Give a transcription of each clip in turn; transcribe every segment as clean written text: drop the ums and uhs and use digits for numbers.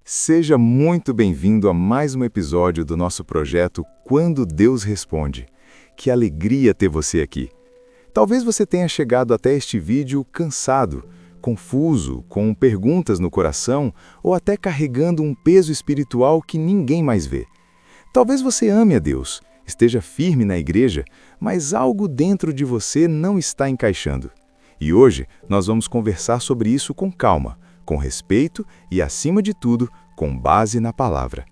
Seja muito bem-vindo a mais um episódio do nosso projeto Quando Deus Responde. Que alegria ter você aqui. Talvez você tenha chegado até este vídeo cansado, confuso, com perguntas no coração ou até carregando um peso espiritual que ninguém mais vê. Talvez você ame a Deus, esteja firme na igreja, mas algo dentro de você não está encaixando. E hoje nós vamos conversar sobre isso com calma, com respeito e, acima de tudo, com base na palavra.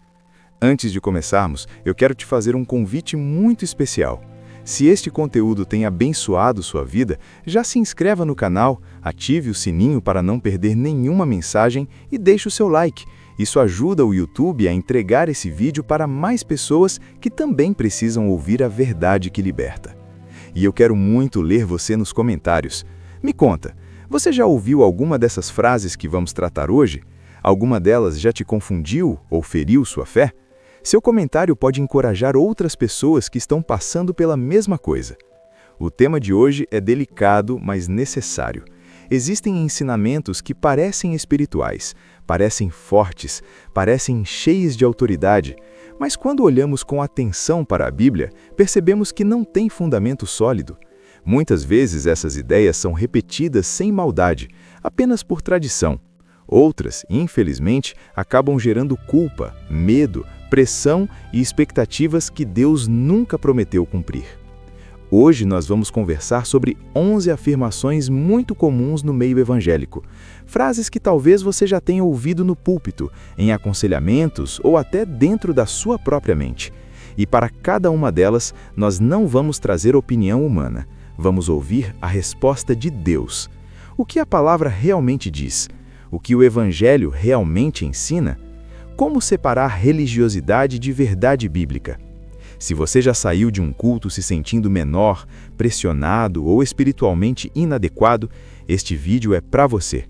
Antes de começarmos, eu quero te fazer um convite muito especial. Se este conteúdo tem abençoado sua vida, já se inscreva no canal, ative o sininho para não perder nenhuma mensagem e deixe o seu like. Isso ajuda o YouTube a entregar esse vídeo para mais pessoas que também precisam ouvir a verdade que liberta. E eu quero muito ler você nos comentários. Me conta, você já ouviu alguma dessas frases que vamos tratar hoje? Alguma delas já te confundiu ou feriu sua fé? Seu comentário pode encorajar outras pessoas que estão passando pela mesma coisa. O tema de hoje é delicado, mas necessário. Existem ensinamentos que parecem espirituais, parecem fortes, parecem cheios de autoridade, mas quando olhamos com atenção para a Bíblia, percebemos que não tem fundamento sólido. Muitas vezes essas ideias são repetidas sem maldade, apenas por tradição. Outras, infelizmente, acabam gerando culpa, medo, pressão e expectativas que Deus nunca prometeu cumprir. Hoje nós vamos conversar sobre 11 afirmações muito comuns no meio evangélico. Frases que talvez você já tenha ouvido no púlpito, em aconselhamentos ou até dentro da sua própria mente. E para cada uma delas, nós não vamos trazer opinião humana. Vamos ouvir a resposta de Deus. O que a palavra realmente diz? O que o Evangelho realmente ensina? Como separar religiosidade de verdade bíblica? Se você já saiu de um culto se sentindo menor, pressionado ou espiritualmente inadequado, este vídeo é para você.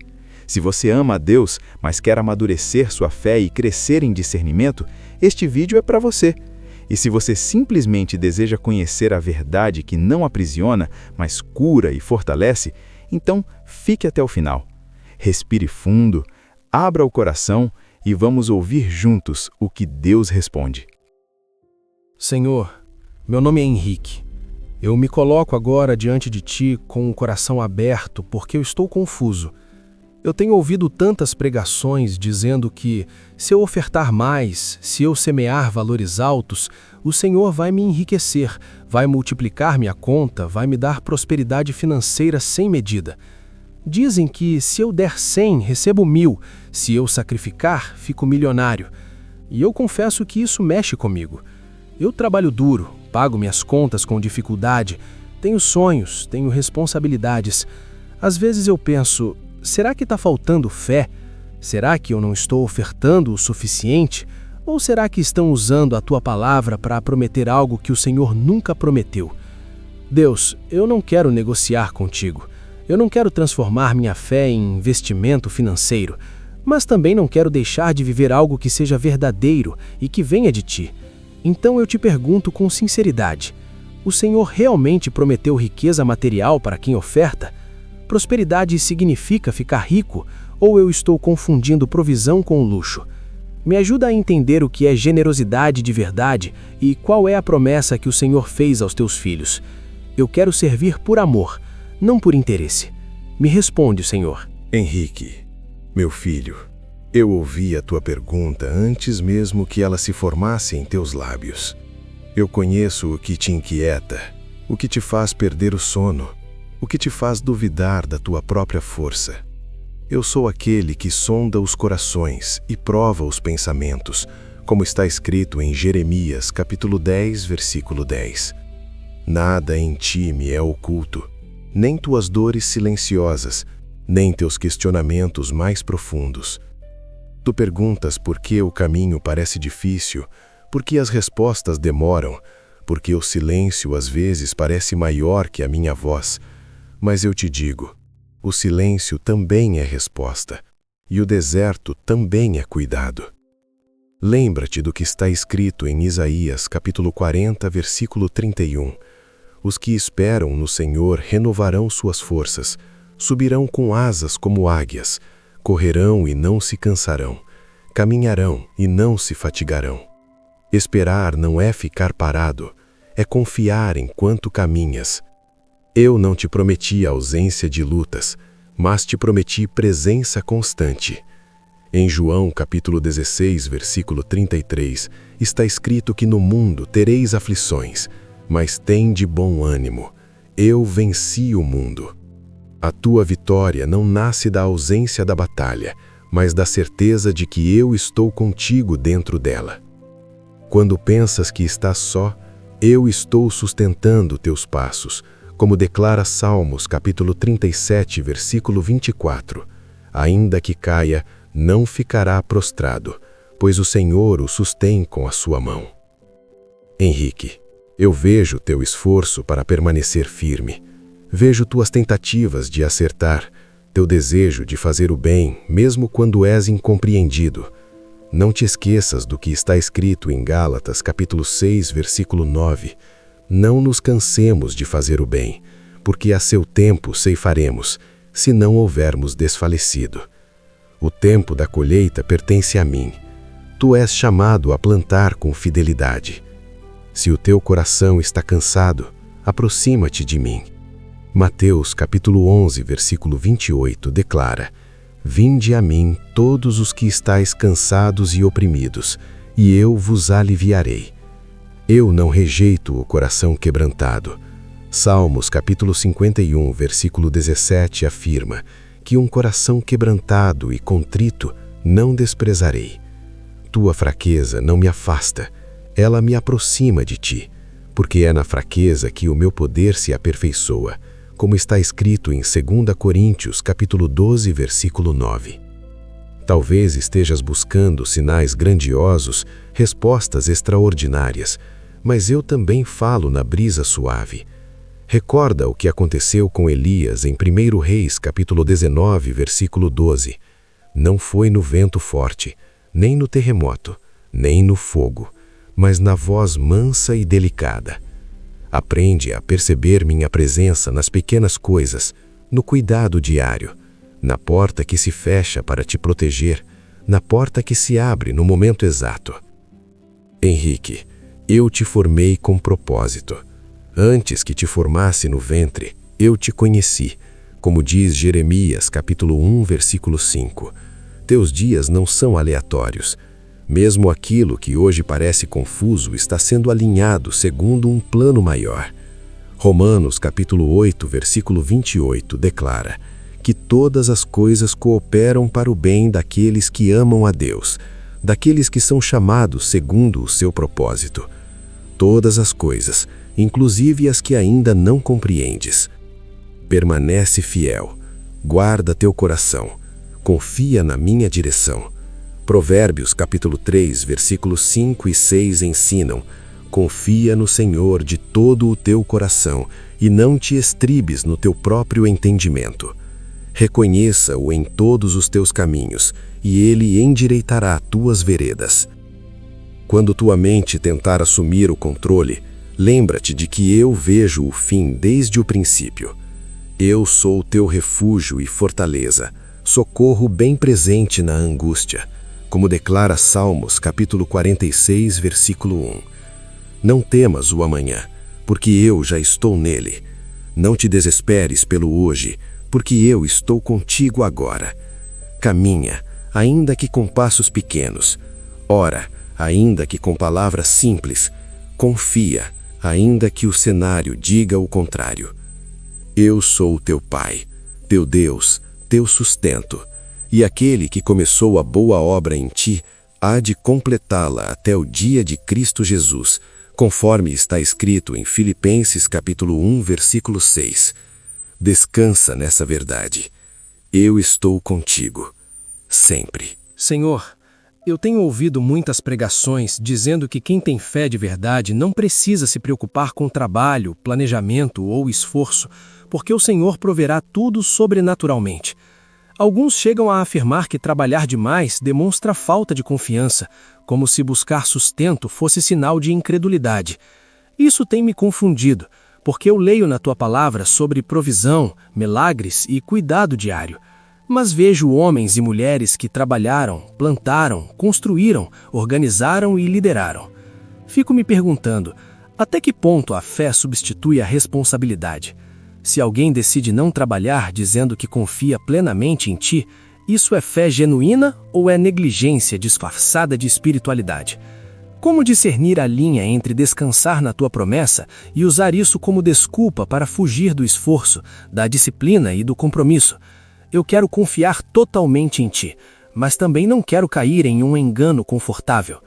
Se você ama a Deus, mas quer amadurecer sua fé e crescer em discernimento, este vídeo é para você. E se você simplesmente deseja conhecer a verdade que não aprisiona, mas cura e fortalece, então fique até o final. Respire fundo, abra o coração e vamos ouvir juntos o que Deus responde. Senhor, meu nome é Henrique. Eu me coloco agora diante de Ti com o coração aberto porque eu estou confuso. Eu tenho ouvido tantas pregações dizendo que, se eu ofertar mais, se eu semear valores altos, o Senhor vai me enriquecer, vai multiplicar minha conta, vai me dar prosperidade financeira sem medida. Dizem que, se eu der 100, recebo 1000, se eu sacrificar, fico milionário. E eu confesso que isso mexe comigo. Eu trabalho duro, pago minhas contas com dificuldade, tenho sonhos, tenho responsabilidades. Às vezes eu penso, será que está faltando fé? Será que eu não estou ofertando o suficiente? Ou será que estão usando a Tua palavra para prometer algo que o Senhor nunca prometeu? Deus, eu não quero negociar contigo. Eu não quero transformar minha fé em investimento financeiro, mas também não quero deixar de viver algo que seja verdadeiro e que venha de Ti. Então eu te pergunto com sinceridade, o Senhor realmente prometeu riqueza material para quem oferta? Prosperidade significa ficar rico, ou eu estou confundindo provisão com luxo? Me ajuda a entender o que é generosidade de verdade e qual é a promessa que o Senhor fez aos teus filhos. Eu quero servir por amor, não por interesse. Me responde, Senhor. Henrique, meu filho, eu ouvi a tua pergunta antes mesmo que ela se formasse em teus lábios. Eu conheço o que te inquieta, o que te faz perder o sono, o que te faz duvidar da tua própria força. Eu sou aquele que sonda os corações e prova os pensamentos, como está escrito em Jeremias, capítulo 10, versículo 10. Nada em ti me é oculto, nem tuas dores silenciosas, nem teus questionamentos mais profundos. Tu perguntas por que o caminho parece difícil, por que as respostas demoram, por que o silêncio às vezes parece maior que a minha voz. Mas eu te digo, o silêncio também é resposta, e o deserto também é cuidado. Lembra-te do que está escrito em Isaías, capítulo 40, versículo 31. Os que esperam no Senhor renovarão suas forças, subirão com asas como águias, correrão e não se cansarão, caminharão e não se fatigarão. Esperar não é ficar parado, é confiar enquanto caminhas. Eu não te prometi ausência de lutas, mas te prometi presença constante. Em João capítulo 16, versículo 33, está escrito que no mundo tereis aflições, mas tende bom ânimo. Eu venci o mundo. A tua vitória não nasce da ausência da batalha, mas da certeza de que eu estou contigo dentro dela. Quando pensas que estás só, eu estou sustentando teus passos, como declara Salmos capítulo 37, versículo 24. Ainda que caia, não ficará prostrado, pois o Senhor o sustém com a sua mão. Henrique, eu vejo teu esforço para permanecer firme. Vejo tuas tentativas de acertar, teu desejo de fazer o bem, mesmo quando és incompreendido. Não te esqueças do que está escrito em Gálatas capítulo 6, versículo 9. Não nos cansemos de fazer o bem, porque a seu tempo ceifaremos, se não houvermos desfalecido. O tempo da colheita pertence a mim. Tu és chamado a plantar com fidelidade. Se o teu coração está cansado, aproxima-te de mim. Mateus capítulo 11, versículo 28 declara: Vinde a mim todos os que estáis cansados e oprimidos, e eu vos aliviarei. Eu não rejeito o coração quebrantado. Salmos capítulo 51, versículo 17 afirma que um coração quebrantado e contrito não desprezarei. Tua fraqueza não me afasta, ela me aproxima de ti, porque é na fraqueza que o meu poder se aperfeiçoa, como está escrito em 2 Coríntios capítulo 12, versículo 9. Talvez estejas buscando sinais grandiosos, respostas extraordinárias, mas eu também falo na brisa suave. Recorda o que aconteceu com Elias em 1 Reis capítulo 19, versículo 12. Não foi no vento forte, nem no terremoto, nem no fogo, mas na voz mansa e delicada. Aprende a perceber minha presença nas pequenas coisas, no cuidado diário, na porta que se fecha para te proteger, na porta que se abre no momento exato. Henrique, eu te formei com propósito. Antes que te formasse no ventre, eu te conheci, como diz Jeremias capítulo 1, versículo 5. Teus dias não são aleatórios. Mesmo aquilo que hoje parece confuso está sendo alinhado segundo um plano maior. Romanos capítulo 8, versículo 28 declara que todas as coisas cooperam para o bem daqueles que amam a Deus, daqueles que são chamados segundo o seu propósito. Todas as coisas, inclusive as que ainda não compreendes. Permanece fiel, guarda teu coração, confia na minha direção. Provérbios capítulo 3, versículos 5 e 6 ensinam: confia no Senhor de todo o teu coração e não te estribes no teu próprio entendimento. Reconheça-o em todos os teus caminhos, e ele endireitará tuas veredas. Quando tua mente tentar assumir o controle, lembra-te de que eu vejo o fim desde o princípio. Eu sou o teu refúgio e fortaleza, socorro bem presente na angústia, como declara Salmos capítulo 46, versículo 1. Não temas o amanhã, porque eu já estou nele. Não te desesperes pelo hoje, porque eu estou contigo agora. Caminha, ainda que com passos pequenos. Ora, ainda que com palavras simples. Confia, ainda que o cenário diga o contrário. Eu sou o teu Pai, teu Deus, teu sustento, e aquele que começou a boa obra em ti há de completá-la até o dia de Cristo Jesus, conforme está escrito em Filipenses capítulo 1, versículo 6. Descansa nessa verdade. Eu estou contigo, sempre. Senhor, eu tenho ouvido muitas pregações dizendo que quem tem fé de verdade não precisa se preocupar com trabalho, planejamento ou esforço, porque o Senhor proverá tudo sobrenaturalmente. Alguns chegam a afirmar que trabalhar demais demonstra falta de confiança, como se buscar sustento fosse sinal de incredulidade. Isso tem me confundido, porque eu leio na tua palavra sobre provisão, milagres e cuidado diário. mas vejo homens e mulheres que trabalharam, plantaram, construíram, organizaram e lideraram. Fico me perguntando, até que ponto a fé substitui a responsabilidade? Se alguém decide não trabalhar dizendo que confia plenamente em ti, isso é fé genuína ou é negligência disfarçada de espiritualidade? Como discernir a linha entre descansar na tua promessa e usar isso como desculpa para fugir do esforço, da disciplina e do compromisso? Eu quero confiar totalmente em ti, mas também não quero cair em um engano confortável.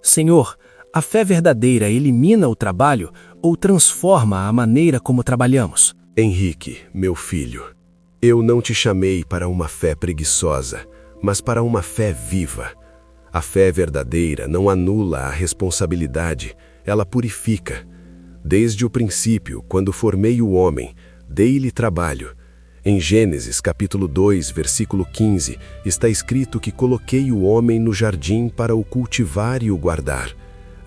Senhor, a fé verdadeira elimina o trabalho ou transforma a maneira como trabalhamos? Henrique, meu filho, eu não te chamei para uma fé preguiçosa, mas para uma fé viva. A fé verdadeira não anula a responsabilidade, ela purifica. Desde o princípio, quando formei o homem, dei-lhe trabalho. Em Gênesis capítulo 2, versículo 15, está escrito que coloquei o homem no jardim para o cultivar e o guardar.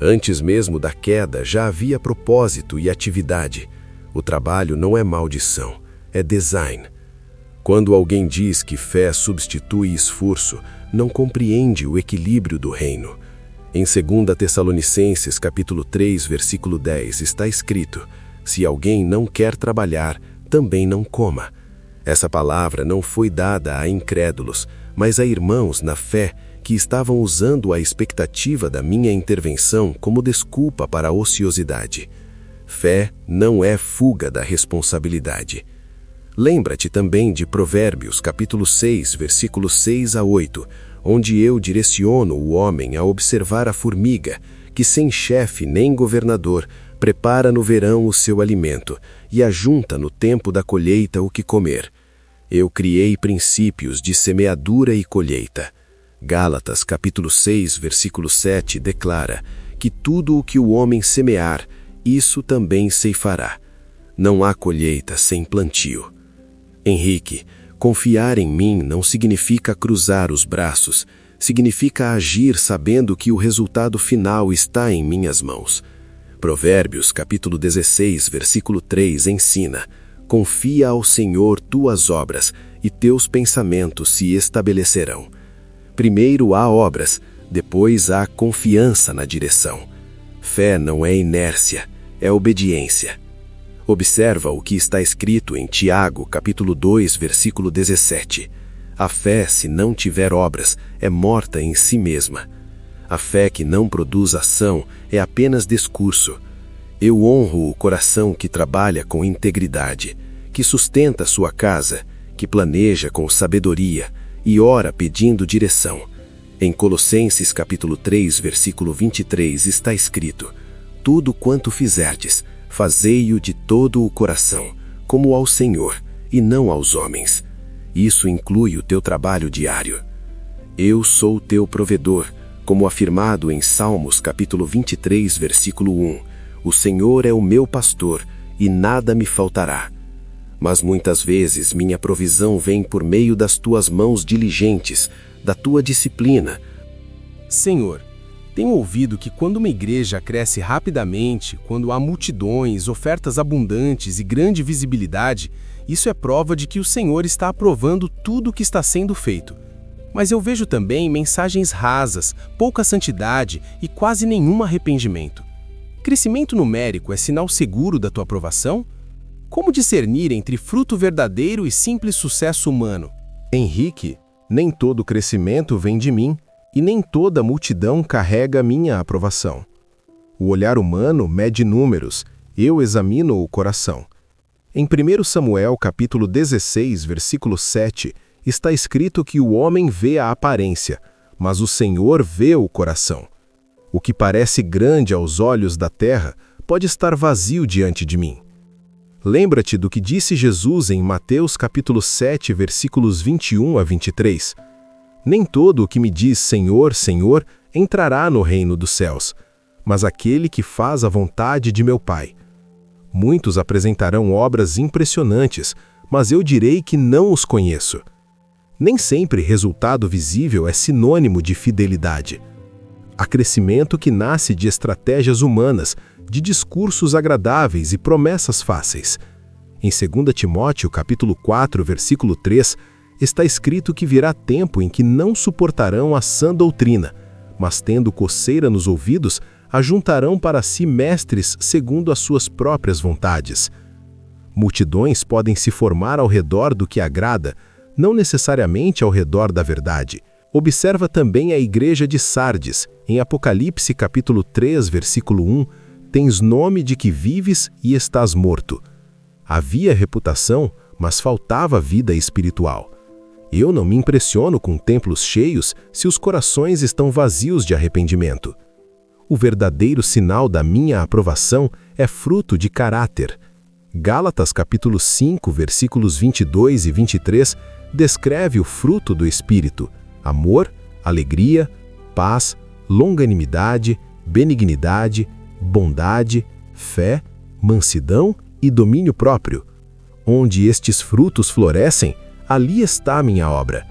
Antes mesmo da queda já havia propósito e atividade. O trabalho não é maldição, é design. Quando alguém diz que fé substitui esforço, não compreende o equilíbrio do reino. Em 2 Tessalonicenses capítulo 3, versículo 10, está escrito: se alguém não quer trabalhar, também não coma. Essa palavra não foi dada a incrédulos, mas a irmãos na fé que estavam usando a expectativa da minha intervenção como desculpa para a ociosidade. Fé não é fuga da responsabilidade. Lembra-te também de Provérbios, capítulo 6, versículos 6 a 8, onde eu direciono o homem a observar a formiga, que sem chefe nem governador, prepara no verão o seu alimento e ajunta no tempo da colheita o que comer. Eu criei princípios de semeadura e colheita. Gálatas, capítulo 6, versículo 7, declara que tudo o que o homem semear, isso também ceifará. Não há colheita sem plantio. Henrique, confiar em mim não significa cruzar os braços, significa agir sabendo que o resultado final está em minhas mãos. Provérbios, capítulo 16, versículo 3, ensina: confia ao Senhor tuas obras, e teus pensamentos se estabelecerão. Primeiro há obras, depois há confiança na direção. Fé não é inércia, é obediência. Observa o que está escrito em Tiago, capítulo 2, versículo 17. A fé, se não tiver obras, é morta em si mesma. A fé que não produz ação é apenas discurso. Eu honro o coração que trabalha com integridade, que sustenta sua casa, que planeja com sabedoria e ora pedindo direção. Em Colossenses capítulo 3, versículo 23 está escrito: tudo quanto fizerdes, fazei-o de todo o coração, como ao Senhor, e não aos homens. Isso inclui o teu trabalho diário. Eu sou teu provedor, como afirmado em Salmos capítulo 23, versículo 1. O Senhor é o meu pastor, e nada me faltará. Mas muitas vezes minha provisão vem por meio das tuas mãos diligentes, da tua disciplina. Senhor, tenho ouvido que quando uma igreja cresce rapidamente, quando há multidões, ofertas abundantes e grande visibilidade, isso é prova de que o Senhor está aprovando tudo o que está sendo feito. Mas eu vejo também mensagens rasas, pouca santidade e quase nenhum arrependimento. Crescimento numérico é sinal seguro da tua aprovação? Como discernir entre fruto verdadeiro e simples sucesso humano? Henrique, nem todo crescimento vem de mim, e nem toda multidão carrega minha aprovação. O olhar humano mede números, eu examino o coração. Em 1 Samuel capítulo 16, versículo 7, está escrito que o homem vê a aparência, mas o Senhor vê o coração. O que parece grande aos olhos da terra pode estar vazio diante de mim. Lembra-te do que disse Jesus em Mateus capítulo 7, versículos 21 a 23. Nem todo o que me diz Senhor, Senhor, entrará no reino dos céus, mas aquele que faz a vontade de meu Pai. Muitos apresentarão obras impressionantes, mas eu direi que não os conheço. Nem sempre resultado visível é sinônimo de fidelidade. Há crescimento que nasce de estratégias humanas, de discursos agradáveis e promessas fáceis. Em 2 Timóteo capítulo 4, versículo 3, está escrito que virá tempo em que não suportarão a sã doutrina, mas tendo coceira nos ouvidos, ajuntarão para si mestres segundo as suas próprias vontades. Multidões podem se formar ao redor do que agrada, não necessariamente ao redor da verdade. Observa também a igreja de Sardes. Em Apocalipse capítulo 3, versículo 1, tens nome de que vives e estás morto. Havia reputação, mas faltava vida espiritual. Eu não me impressiono com templos cheios se os corações estão vazios de arrependimento. O verdadeiro sinal da minha aprovação é fruto de caráter. Gálatas capítulo 5, versículos 22 e 23, descreve o fruto do Espírito: amor, alegria, paz, longanimidade, benignidade, bondade, fé, mansidão e domínio próprio. Onde estes frutos florescem, ali está a minha obra.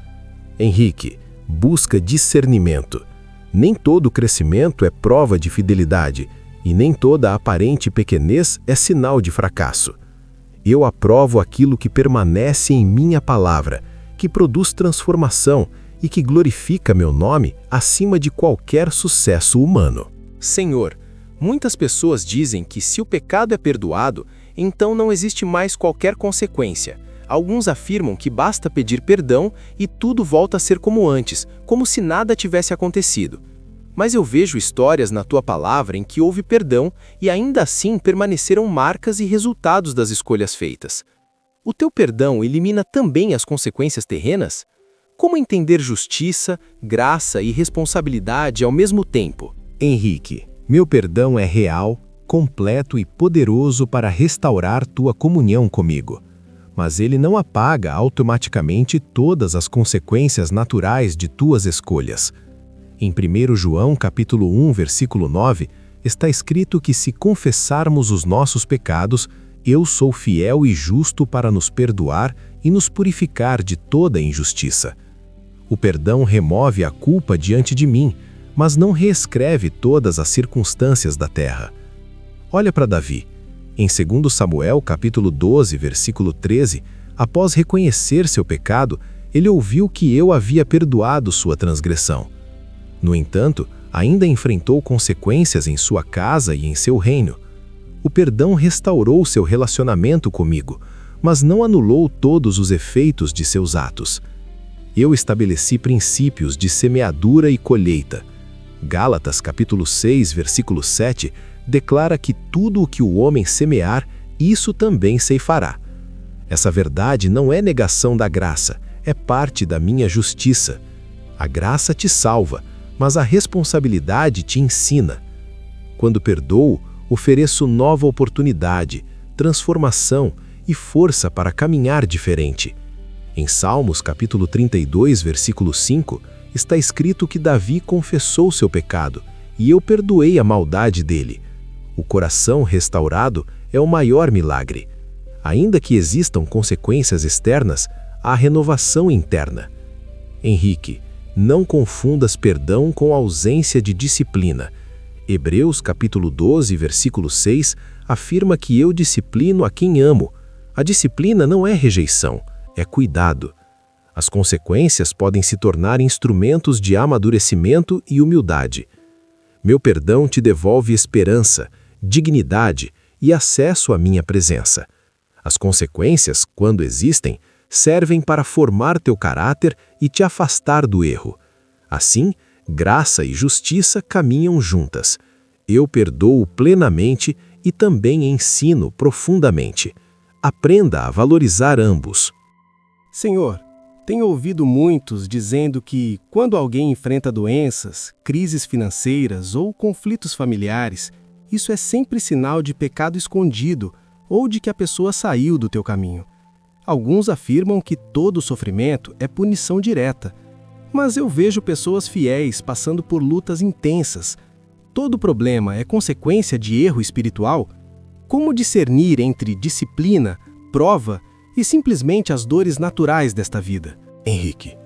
Henrique, busca discernimento. Nem todo crescimento é prova de fidelidade, e nem toda aparente pequenez é sinal de fracasso. Eu aprovo aquilo que permanece em minha palavra, que produz transformação e que glorifica meu nome acima de qualquer sucesso humano. Senhor, muitas pessoas dizem que se o pecado é perdoado, então não existe mais qualquer consequência. Alguns afirmam que basta pedir perdão e tudo volta a ser como antes, como se nada tivesse acontecido. Mas eu vejo histórias na tua palavra em que houve perdão e ainda assim permaneceram marcas e resultados das escolhas feitas. O teu perdão elimina também as consequências terrenas? Como entender justiça, graça e responsabilidade ao mesmo tempo? Henrique, meu perdão é real, completo e poderoso para restaurar tua comunhão comigo. Mas ele não apaga automaticamente todas as consequências naturais de tuas escolhas. Em 1 João capítulo 1, versículo 9, está escrito que se confessarmos os nossos pecados, eu sou fiel e justo para nos perdoar e nos purificar de toda injustiça. O perdão remove a culpa diante de mim, mas não reescreve todas as circunstâncias da terra. Olha para Davi. Em 2 Samuel capítulo 12, versículo 13, após reconhecer seu pecado, ele ouviu que eu havia perdoado sua transgressão. No entanto, ainda enfrentou consequências em sua casa e em seu reino. O perdão restaurou seu relacionamento comigo, mas não anulou todos os efeitos de seus atos. Eu estabeleci princípios de semeadura e colheita. Gálatas capítulo 6, versículo 7, declara que tudo o que o homem semear, isso também ceifará. Essa verdade não é negação da graça, é parte da minha justiça. A graça te salva, mas a responsabilidade te ensina. Quando perdoo, ofereço nova oportunidade, transformação e força para caminhar diferente. Em Salmos capítulo 32, versículo 5, está escrito que Davi confessou seu pecado, e eu perdoei a maldade dele. O coração restaurado é o maior milagre. Ainda que existam consequências externas, há renovação interna. Henrique, não confundas perdão com ausência de disciplina. Hebreus capítulo 12, versículo 6, afirma que eu disciplino a quem amo. A disciplina não é rejeição, é cuidado. As consequências podem se tornar instrumentos de amadurecimento e humildade. Meu perdão te devolve esperança, dignidade e acesso à minha presença. As consequências, quando existem, servem para formar teu caráter e te afastar do erro. Assim, graça e justiça caminham juntas. Eu perdoo plenamente e também ensino profundamente. Aprenda a valorizar ambos. Senhor, tenho ouvido muitos dizendo que, quando alguém enfrenta doenças, crises financeiras ou conflitos familiares, isso é sempre sinal de pecado escondido ou de que a pessoa saiu do teu caminho. Alguns afirmam que todo sofrimento é punição direta, mas eu vejo pessoas fiéis passando por lutas intensas. Todo problema é consequência de erro espiritual? Como discernir entre disciplina, prova e simplesmente as dores naturais desta vida? Henrique,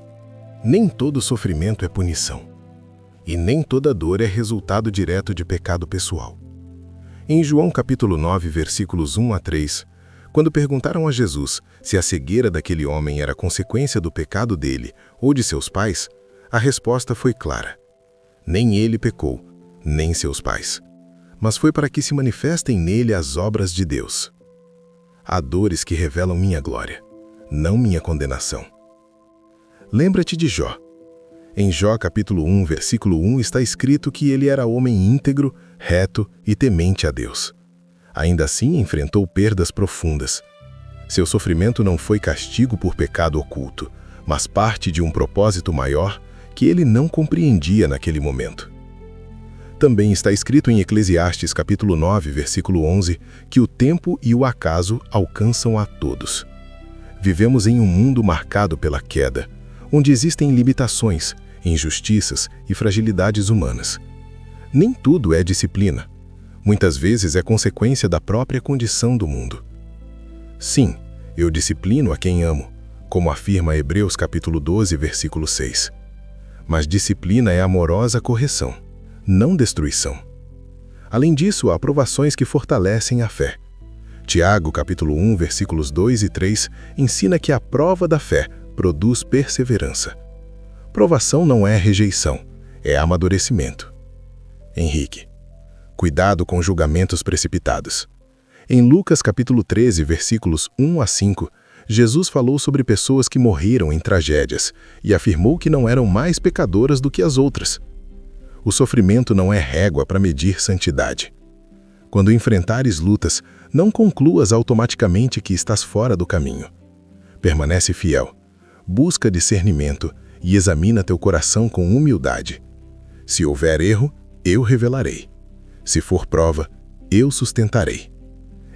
nem todo sofrimento é punição, e nem toda dor é resultado direto de pecado pessoal. Em João capítulo 9, versículos 1 a 3, Quando perguntaram a Jesus se a cegueira daquele homem era consequência do pecado dele ou de seus pais, a resposta foi clara. Nem ele pecou, nem seus pais, mas foi para que se manifestem nele as obras de Deus. Há dores que revelam minha glória, não minha condenação. Lembra-te de Jó. Em Jó capítulo 1, versículo 1 está escrito que ele era homem íntegro, reto e temente a Deus. Ainda assim enfrentou perdas profundas. Seu sofrimento não foi castigo por pecado oculto, mas parte de um propósito maior que ele não compreendia naquele momento. Também está escrito em Eclesiastes capítulo 9, versículo 11, que o tempo e o acaso alcançam a todos. Vivemos em um mundo marcado pela queda, onde existem limitações, injustiças e fragilidades humanas. Nem tudo é disciplina. Muitas vezes é consequência da própria condição do mundo. Sim, eu disciplino a quem amo, como afirma Hebreus capítulo 12, versículo 6. Mas disciplina é amorosa correção, não destruição. Além disso, há provações que fortalecem a fé. Tiago capítulo 1, versículos 2 e 3 ensina que a prova da fé produz perseverança. Provação não é rejeição, é amadurecimento. Henrique, cuidado com julgamentos precipitados. Em Lucas capítulo 13, versículos 1 a 5, Jesus falou sobre pessoas que morreram em tragédias e afirmou que não eram mais pecadoras do que as outras. O sofrimento não é régua para medir santidade. Quando enfrentares lutas, não concluas automaticamente que estás fora do caminho. Permanece fiel. Busca discernimento e examina teu coração com humildade. Se houver erro, eu revelarei. Se for prova, eu sustentarei.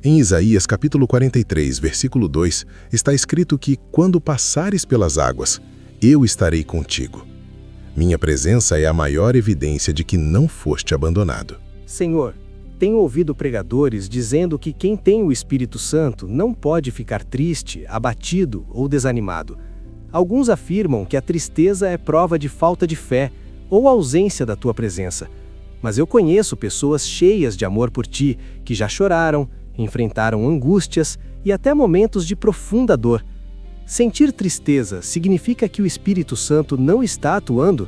Em Isaías capítulo 43, versículo 2, está escrito que, quando passares pelas águas, eu estarei contigo. Minha presença é a maior evidência de que não foste abandonado. Senhor, tenho ouvido pregadores dizendo que quem tem o Espírito Santo não pode ficar triste, abatido ou desanimado. Alguns afirmam que a tristeza é prova de falta de fé ou ausência da tua presença. Mas eu conheço pessoas cheias de amor por ti, que já choraram, enfrentaram angústias e até momentos de profunda dor. Sentir tristeza significa que o Espírito Santo não está atuando?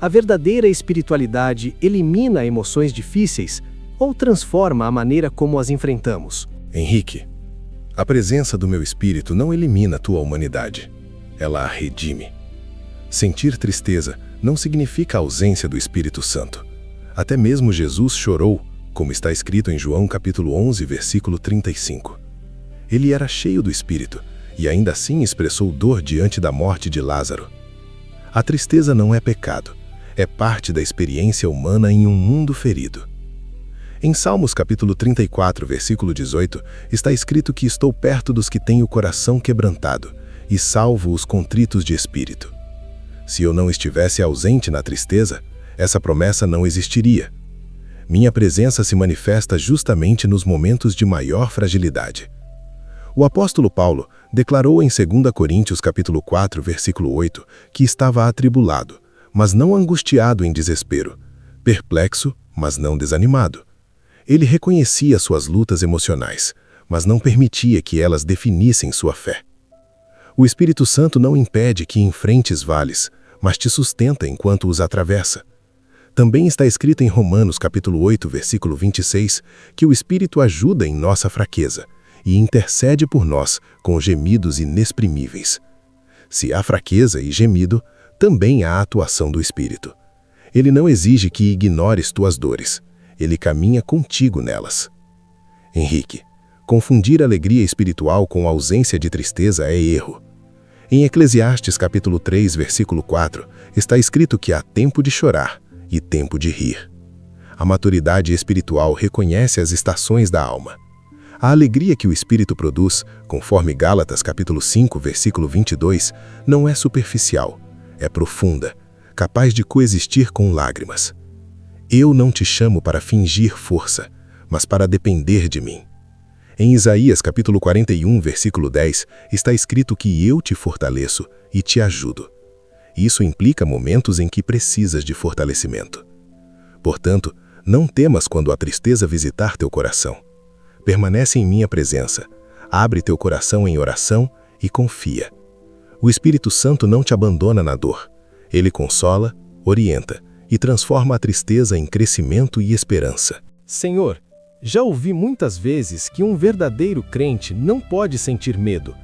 A verdadeira espiritualidade elimina emoções difíceis ou transforma a maneira como as enfrentamos? Henrique, a presença do meu Espírito não elimina tua humanidade. Ela a redime. Sentir tristeza não significa a ausência do Espírito Santo. Até mesmo Jesus chorou, como está escrito em João capítulo 11, versículo 35. Ele era cheio do Espírito e ainda assim expressou dor diante da morte de Lázaro. A tristeza não é pecado, é parte da experiência humana em um mundo ferido. Em Salmos capítulo 34, versículo 18, está escrito que estou perto dos que têm o coração quebrantado e salvo os contritos de espírito. Se eu não estivesse ausente na tristeza, essa promessa não existiria. Minha presença se manifesta justamente nos momentos de maior fragilidade. O apóstolo Paulo declarou em 2 Coríntios capítulo 4, versículo 8, que estava atribulado, mas não angustiado em desespero, perplexo, mas não desanimado. Ele reconhecia suas lutas emocionais, mas não permitia que elas definissem sua fé. O Espírito Santo não impede que enfrentes vales, mas te sustenta enquanto os atravessa. Também está escrito em Romanos capítulo 8, versículo 26, que o Espírito ajuda em nossa fraqueza e intercede por nós com gemidos inexprimíveis. Se há fraqueza e gemido, também há atuação do Espírito. Ele não exige que ignores tuas dores. Ele caminha contigo nelas. Henrique, confundir alegria espiritual com ausência de tristeza é erro. Em Eclesiastes capítulo 3, versículo 4, está escrito que há tempo de chorar e tempo de rir. A maturidade espiritual reconhece as estações da alma. A alegria que o Espírito produz, conforme Gálatas capítulo 5, versículo 22, não é superficial, é profunda, capaz de coexistir com lágrimas. Eu não te chamo para fingir força, mas para depender de mim. Em Isaías capítulo 41, versículo 10, está escrito que eu te fortaleço e te ajudo. Isso implica momentos em que precisas de fortalecimento. Portanto, não temas quando a tristeza visitar teu coração. Permanece em minha presença. Abre teu coração em oração e confia. O Espírito Santo não te abandona na dor. Ele consola, orienta e transforma a tristeza em crescimento e esperança. Senhor, já ouvi muitas vezes que um verdadeiro crente não pode sentir medo.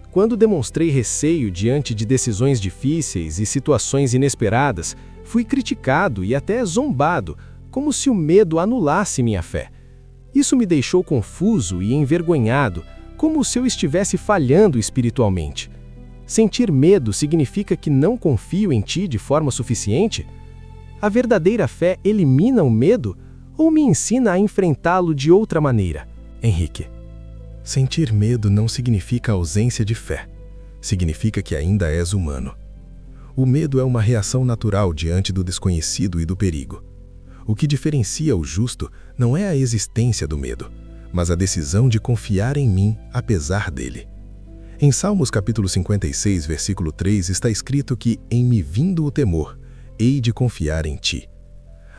Quando demonstrei receio diante de decisões difíceis e situações inesperadas, fui criticado e até zombado, como se o medo anulasse minha fé. Isso me deixou confuso e envergonhado, como se eu estivesse falhando espiritualmente. Sentir medo significa que não confio em Ti de forma suficiente? A verdadeira fé elimina o medo ou me ensina a enfrentá-lo de outra maneira? Henrique. Sentir medo não significa ausência de fé. Significa que ainda és humano. O medo é uma reação natural diante do desconhecido e do perigo. O que diferencia o justo não é a existência do medo, mas a decisão de confiar em mim apesar dele. Em Salmos capítulo 56, versículo 3, está escrito que, em me vindo o temor, hei de confiar em ti.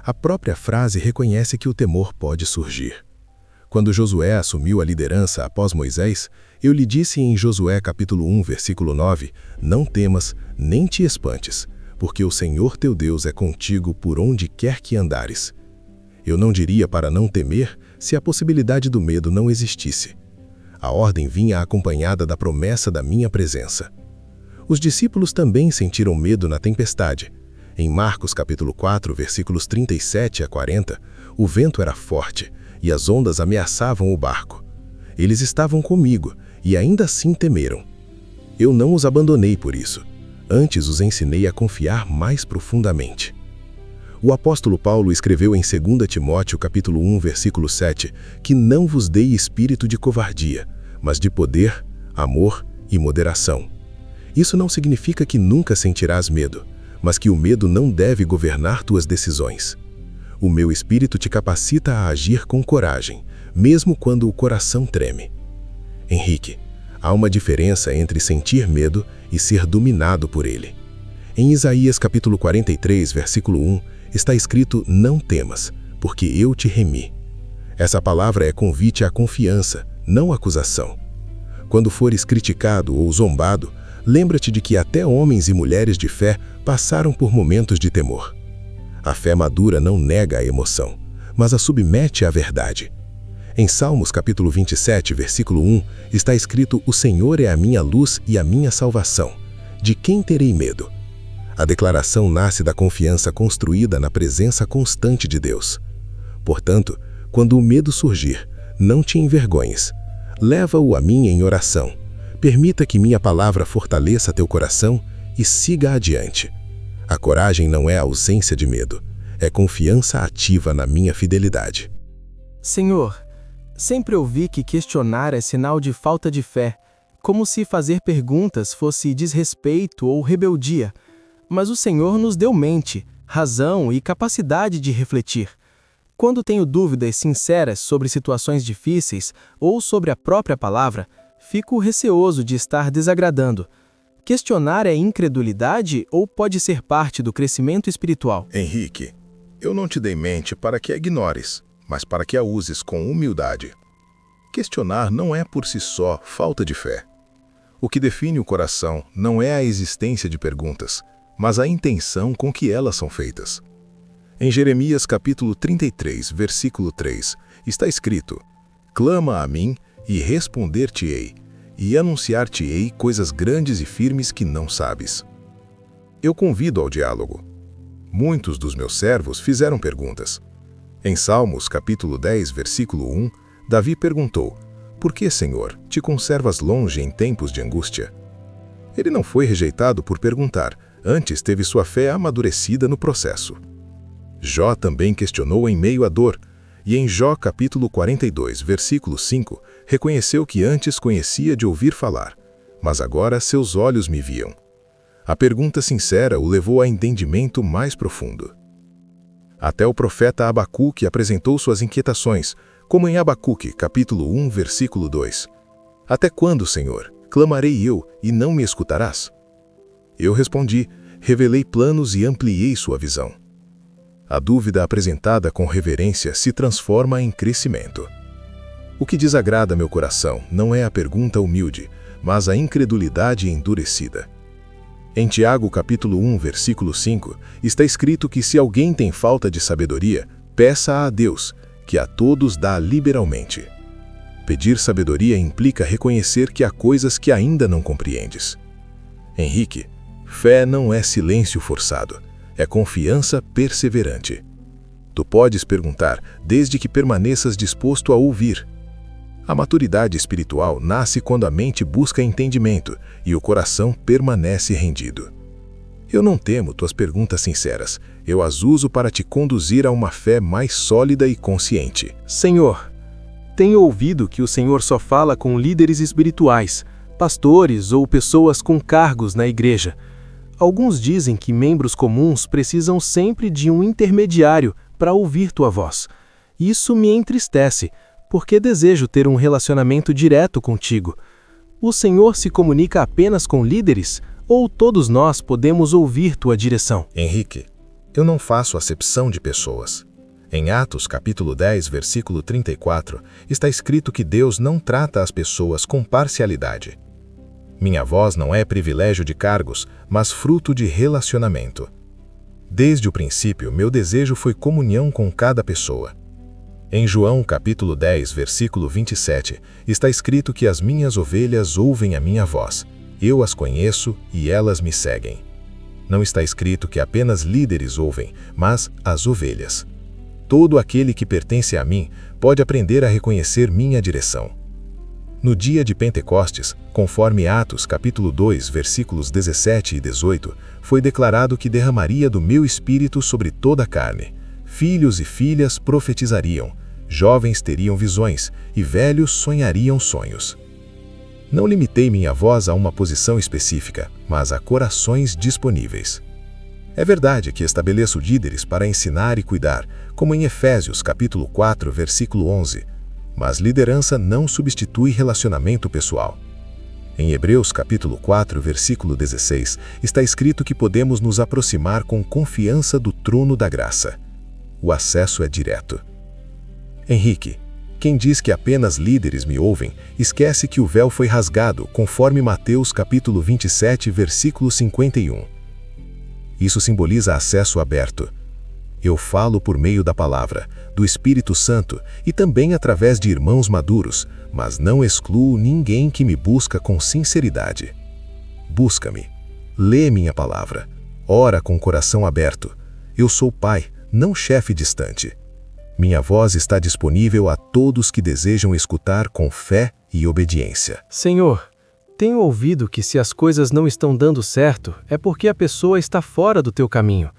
A própria frase reconhece que o temor pode surgir. Quando Josué assumiu a liderança após Moisés, eu lhe disse em Josué capítulo 1, versículo 9, não temas, nem te espantes, porque o Senhor teu Deus é contigo por onde quer que andares. Eu não diria para não temer se a possibilidade do medo não existisse. A ordem vinha acompanhada da promessa da minha presença. Os discípulos também sentiram medo na tempestade. Em Marcos capítulo 4, versículos 37 a 40, o vento era forte e as ondas ameaçavam o barco. Eles estavam comigo e ainda assim temeram. Eu não os abandonei por isso. Antes os ensinei a confiar mais profundamente. O apóstolo Paulo escreveu em 2 Timóteo capítulo 1, versículo 7, que não vos dei espírito de covardia, mas de poder, amor e moderação. Isso não significa que nunca sentirás medo, mas que o medo não deve governar tuas decisões. O meu espírito te capacita a agir com coragem, mesmo quando o coração treme. Henrique, há uma diferença entre sentir medo e ser dominado por ele. Em Isaías capítulo 43, versículo 1, está escrito: não temas, porque eu te remi. Essa palavra é convite à confiança, não acusação. Quando fores criticado ou zombado, lembra-te de que até homens e mulheres de fé passaram por momentos de temor. A fé madura não nega a emoção, mas a submete à verdade. Em Salmos capítulo 27, versículo 1, está escrito: o Senhor é a minha luz e a minha salvação. De quem terei medo? A declaração nasce da confiança construída na presença constante de Deus. Portanto, quando o medo surgir, não te envergonhes. Leva-o a mim em oração. Permita que minha palavra fortaleça teu coração e siga adiante. A coragem não é ausência de medo, é confiança ativa na minha fidelidade. Senhor, sempre ouvi que questionar é sinal de falta de fé, como se fazer perguntas fosse desrespeito ou rebeldia. Mas o Senhor nos deu mente, razão e capacidade de refletir. Quando tenho dúvidas sinceras sobre situações difíceis ou sobre a própria palavra, fico receoso de estar desagradando. Questionar é incredulidade ou pode ser parte do crescimento espiritual? Henrique, eu não te dei mente para que a ignores, mas para que a uses com humildade. Questionar não é por si só falta de fé. O que define o coração não é a existência de perguntas, mas a intenção com que elas são feitas. Em Jeremias capítulo 33, versículo 3, está escrito: clama a mim e responder-te-ei, e anunciar-te-ei coisas grandes e firmes que não sabes. Eu convido ao diálogo. Muitos dos meus servos fizeram perguntas. Em Salmos capítulo 10, versículo 1, Davi perguntou: por que, Senhor, te conservas longe em tempos de angústia? Ele não foi rejeitado por perguntar, antes teve sua fé amadurecida no processo. Jó também questionou em meio à dor, e em Jó capítulo 42, versículo 5, reconheceu que antes conhecia de ouvir falar, mas agora seus olhos me viam. A pergunta sincera o levou a entendimento mais profundo. Até o profeta Abacuque apresentou suas inquietações, como em Abacuque capítulo 1, versículo 2. Até quando, Senhor, clamarei eu e não me escutarás? Eu respondi, revelei planos e ampliei sua visão. A dúvida apresentada com reverência se transforma em crescimento. O que desagrada meu coração não é a pergunta humilde, mas a incredulidade endurecida. Em Tiago capítulo 1, versículo 5, está escrito que se alguém tem falta de sabedoria, peça a Deus, que a todos dá liberalmente. Pedir sabedoria implica reconhecer que há coisas que ainda não compreendes. Henrique, fé não é silêncio forçado, é confiança perseverante. Tu podes perguntar, desde que permaneças disposto a ouvir. A maturidade espiritual nasce quando a mente busca entendimento e o coração permanece rendido. Eu não temo tuas perguntas sinceras, eu as uso para te conduzir a uma fé mais sólida e consciente. Senhor, tenho ouvido que o Senhor só fala com líderes espirituais, pastores ou pessoas com cargos na igreja. Alguns dizem que membros comuns precisam sempre de um intermediário para ouvir tua voz. Isso me entristece, porque desejo ter um relacionamento direto contigo. O Senhor se comunica apenas com líderes, ou todos nós podemos ouvir tua direção? Henrique, eu não faço acepção de pessoas. Em Atos capítulo 10, versículo 34, está escrito que Deus não trata as pessoas com parcialidade. Minha voz não é privilégio de cargos, mas fruto de relacionamento. Desde o princípio, meu desejo foi comunhão com cada pessoa. Em João capítulo 10, versículo 27, está escrito que as minhas ovelhas ouvem a minha voz. Eu as conheço e elas me seguem. Não está escrito que apenas líderes ouvem, mas as ovelhas. Todo aquele que pertence a mim pode aprender a reconhecer minha direção. No dia de Pentecostes, conforme Atos capítulo 2, versículos 17 e 18, foi declarado que derramaria do meu espírito sobre toda a carne. Filhos e filhas profetizariam, jovens teriam visões e velhos sonhariam sonhos. Não limitei minha voz a uma posição específica, mas a corações disponíveis. É verdade que estabeleço líderes para ensinar e cuidar, como em Efésios capítulo 4, versículo 11, mas liderança não substitui relacionamento pessoal. Em Hebreus capítulo 4, versículo 16, está escrito que podemos nos aproximar com confiança do trono da graça. O acesso é direto. Henrique, quem diz que apenas líderes me ouvem, esquece que o véu foi rasgado, conforme Mateus capítulo 27, versículo 51. Isso simboliza acesso aberto. Eu falo por meio da palavra, do Espírito Santo e também através de irmãos maduros, mas não excluo ninguém que me busca com sinceridade. Busca-me, lê minha palavra, ora com o coração aberto. Eu sou pai, não chefe distante. Minha voz está disponível a todos que desejam escutar com fé e obediência. Senhor, tenho ouvido que se as coisas não estão dando certo, é porque a pessoa está fora do teu caminho.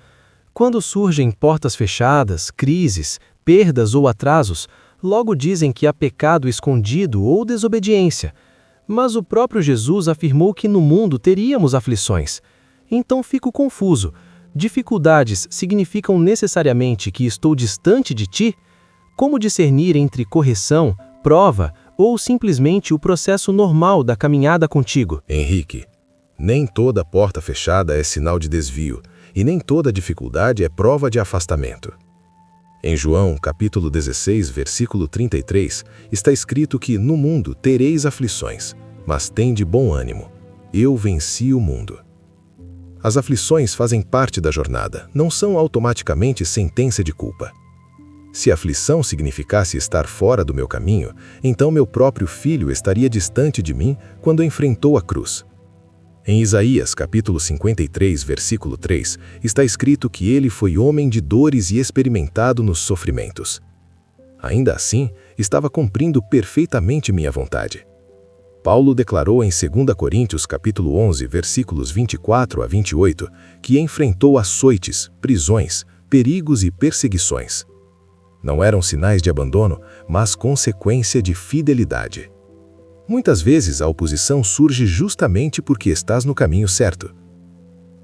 Quando surgem portas fechadas, crises, perdas ou atrasos, logo dizem que há pecado escondido ou desobediência. Mas o próprio Jesus afirmou que no mundo teríamos aflições. Então fico confuso. Dificuldades significam necessariamente que estou distante de ti? Como discernir entre correção, prova ou simplesmente o processo normal da caminhada contigo? Henrique, nem toda porta fechada é sinal de desvio, e nem toda dificuldade é prova de afastamento. Em João, capítulo 16, versículo 33, está escrito que no mundo tereis aflições, mas tende bom ânimo. Eu venci o mundo. As aflições fazem parte da jornada, não são automaticamente sentença de culpa. Se a aflição significasse estar fora do meu caminho, então meu próprio filho estaria distante de mim quando enfrentou a cruz. Em Isaías, capítulo 53, versículo 3, está escrito que ele foi homem de dores e experimentado nos sofrimentos. Ainda assim, estava cumprindo perfeitamente minha vontade. Paulo declarou em 2 Coríntios capítulo 11, versículos 24 a 28, que enfrentou açoites, prisões, perigos e perseguições. Não eram sinais de abandono, mas consequência de fidelidade. Muitas vezes a oposição surge justamente porque estás no caminho certo.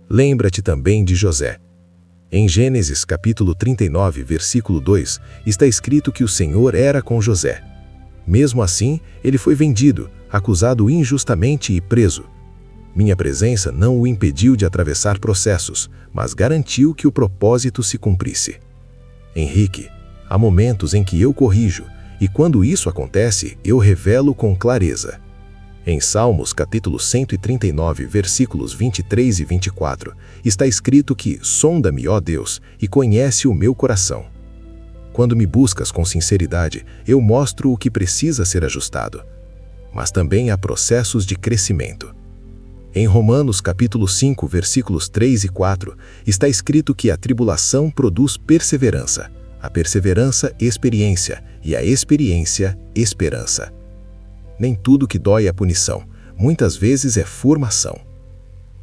Lembra-te também de José. Em Gênesis capítulo 39, versículo 2, está escrito que o Senhor era com José. Mesmo assim, ele foi vendido, acusado injustamente e preso. Minha presença não o impediu de atravessar processos, mas garantiu que o propósito se cumprisse. Henrique, há momentos em que eu corrijo, e quando isso acontece, eu revelo com clareza. Em Salmos capítulo 139, versículos 23 e 24, está escrito que sonda-me, ó Deus, e conhece o meu coração. Quando me buscas com sinceridade, eu mostro o que precisa ser ajustado. Mas também há processos de crescimento. Em Romanos capítulo 5, versículos 3 e 4, está escrito que a tribulação produz perseverança, a perseverança, experiência, e a experiência, esperança. Nem tudo que dói é punição, muitas vezes é formação.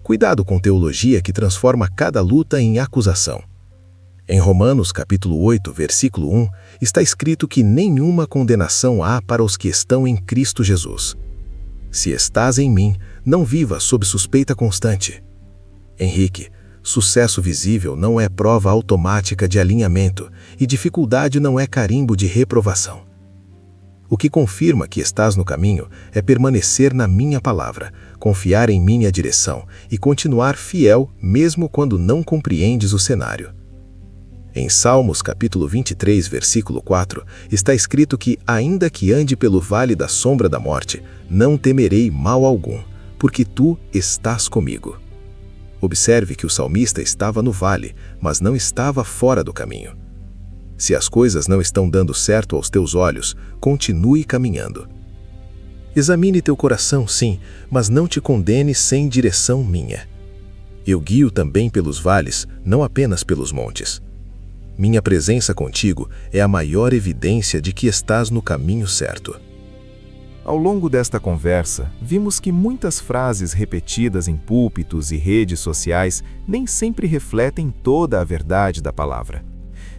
Cuidado com teologia que transforma cada luta em acusação. Em Romanos capítulo 8, versículo 1, está escrito que nenhuma condenação há para os que estão em Cristo Jesus. Se estás em mim, não vivas sob suspeita constante. Henrique, sucesso visível não é prova automática de alinhamento e dificuldade não é carimbo de reprovação. O que confirma que estás no caminho é permanecer na minha palavra, confiar em minha direção e continuar fiel mesmo quando não compreendes o cenário. Em Salmos capítulo 23, versículo 4, está escrito que, ainda que ande pelo vale da sombra da morte, não temerei mal algum, porque tu estás comigo. Observe que o salmista estava no vale, mas não estava fora do caminho. Se as coisas não estão dando certo aos teus olhos, continue caminhando. Examine teu coração, sim, mas não te condene sem direção minha. Eu guio também pelos vales, não apenas pelos montes. Minha presença contigo é a maior evidência de que estás no caminho certo. Ao longo desta conversa, vimos que muitas frases repetidas em púlpitos e redes sociais nem sempre refletem toda a verdade da palavra.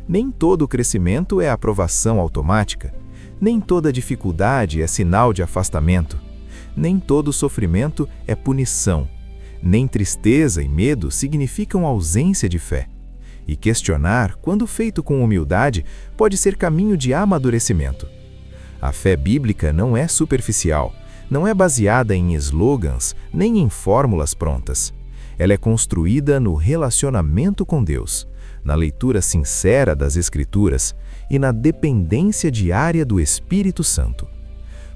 Nem todo crescimento é aprovação automática, nem toda dificuldade é sinal de afastamento, nem todo sofrimento é punição, nem tristeza e medo significam ausência de fé. E questionar, quando feito com humildade, pode ser caminho de amadurecimento. A fé bíblica não é superficial, não é baseada em slogans, nem em fórmulas prontas. Ela é construída no relacionamento com Deus, na leitura sincera das Escrituras e na dependência diária do Espírito Santo.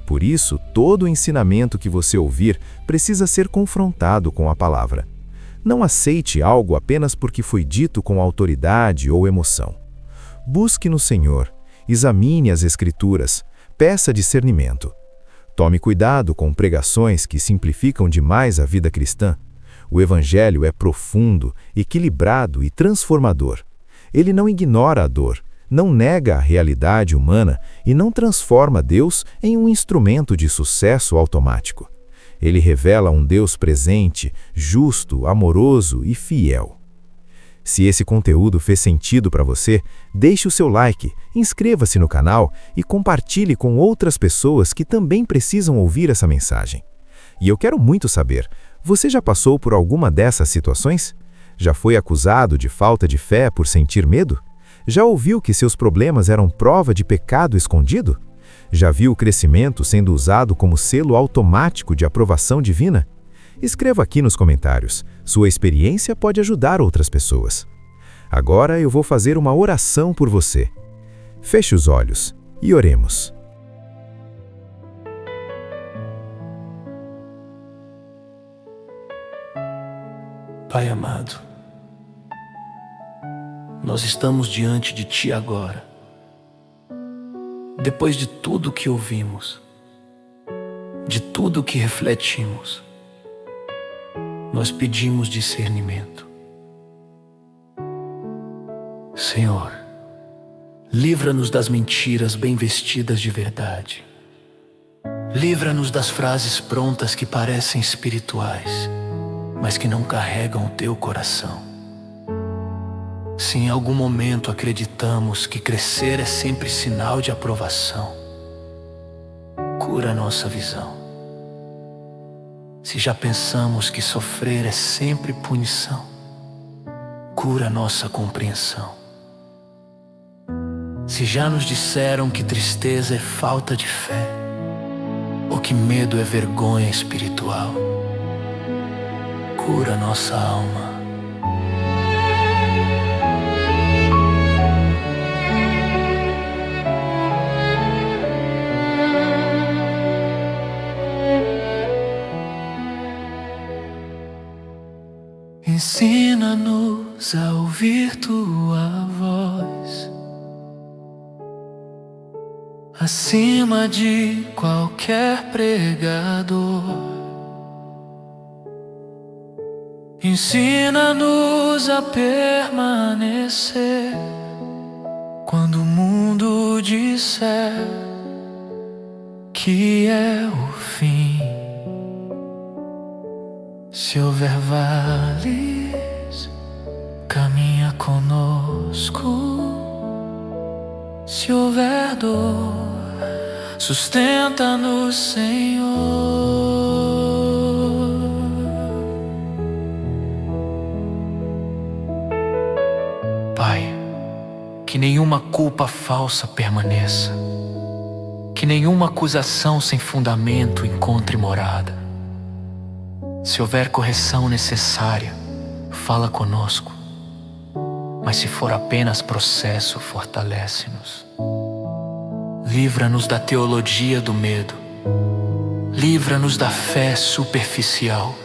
Por isso, todo o ensinamento que você ouvir precisa ser confrontado com a palavra. Não aceite algo apenas porque foi dito com autoridade ou emoção. Busque no Senhor, examine as Escrituras, peça discernimento. Tome cuidado com pregações que simplificam demais a vida cristã. O Evangelho é profundo, equilibrado e transformador. Ele não ignora a dor, não nega a realidade humana e não transforma Deus em um instrumento de sucesso automático. Ele revela um Deus presente, justo, amoroso e fiel. Se esse conteúdo fez sentido para você, deixe o seu like, inscreva-se no canal e compartilhe com outras pessoas que também precisam ouvir essa mensagem. E eu quero muito saber, você já passou por alguma dessas situações? Já foi acusado de falta de fé por sentir medo? Já ouviu que seus problemas eram prova de pecado escondido? Já viu o crescimento sendo usado como selo automático de aprovação divina? Escreva aqui nos comentários. Sua experiência pode ajudar outras pessoas. Agora eu vou fazer uma oração por você. Feche os olhos e oremos. Pai amado, nós estamos diante de Ti agora. Depois de tudo que ouvimos, de tudo que refletimos, nós pedimos discernimento. Senhor, livra-nos das mentiras bem vestidas de verdade. Livra-nos das frases prontas que parecem espirituais, mas que não carregam o Teu coração. Se em algum momento acreditamos que crescer é sempre sinal de aprovação, cura a nossa visão. Se já pensamos que sofrer é sempre punição, cura a nossa compreensão. Se já nos disseram que tristeza é falta de fé, ou que medo é vergonha espiritual, cura a nossa alma. a ouvir tua voz, acima de qualquer pregador. Ensina-nos a permanecer quando o mundo disser que é o fim. Se houver vales, caminha conosco. Se houver dor, sustenta-nos, Senhor. Pai, que nenhuma culpa falsa permaneça, que nenhuma acusação sem fundamento encontre morada. Se houver correção necessária, fala conosco, mas se for apenas processo, fortalece-nos. Livra-nos da teologia do medo, livra-nos da fé superficial,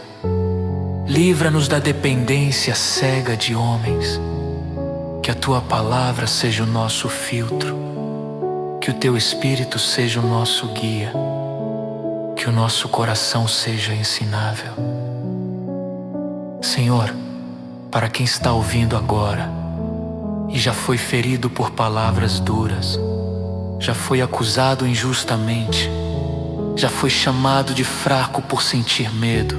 livra-nos da dependência cega de homens. Que a Tua palavra seja o nosso filtro, que o Teu Espírito seja o nosso guia, que o nosso coração seja ensinável. Senhor, para quem está ouvindo agora e já foi ferido por palavras duras, já foi acusado injustamente, já foi chamado de fraco por sentir medo,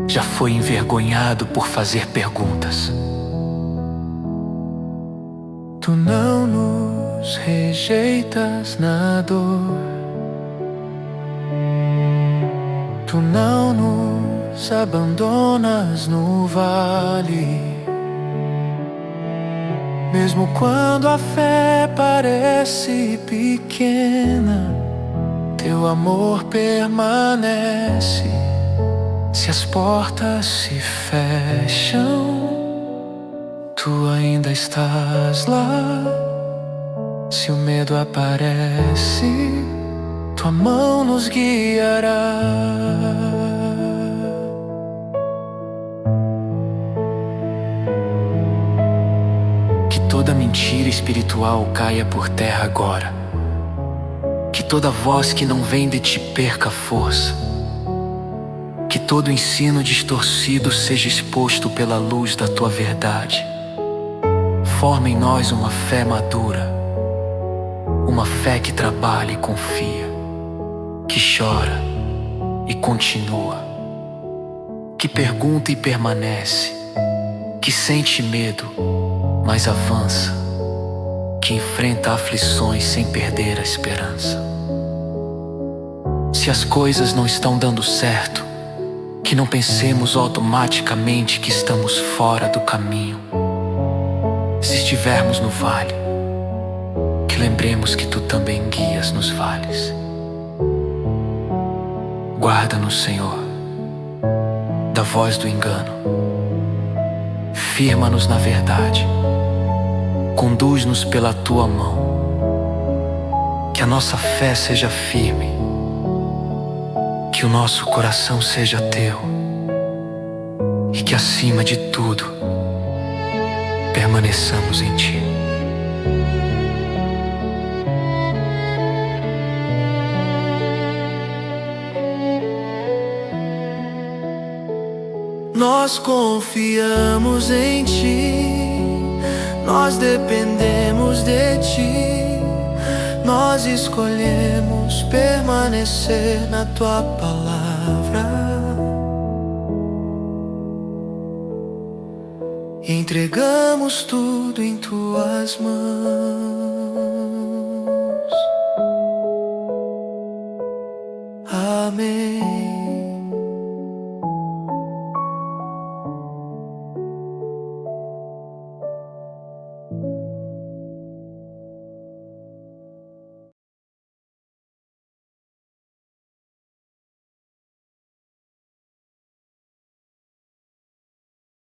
já foi envergonhado por fazer perguntas. Tu não nos rejeitas na dor, Tu não nos abandonas no vale. Mesmo quando a fé parece pequena, Teu amor permanece. Se as portas se fecham, Tu ainda estás lá. Se o medo aparece, Tua mão nos guiará. Que toda mentira espiritual caia por terra agora. Que toda voz que não vem de Ti perca força. Que todo ensino distorcido seja exposto pela luz da Tua verdade. Forma em nós uma fé madura, uma fé que trabalha e confia, que chora e continua, que pergunta e permanece, que sente medo, mas avança, que enfrenta aflições sem perder a esperança. Se as coisas não estão dando certo, que não pensemos automaticamente que estamos fora do caminho. Se estivermos no vale, que lembremos que Tu também guias nos vales. Guarda-nos, Senhor, da voz do engano. Firma-nos na verdade. Conduz-nos pela Tua mão. Que a nossa fé seja firme. Que o nosso coração seja Teu. E que acima de tudo, permaneçamos em Ti. Nós confiamos em Ti, nós dependemos de Ti, nós escolhemos permanecer na Tua palavra. Entregamos tudo em Tuas mãos. Amém.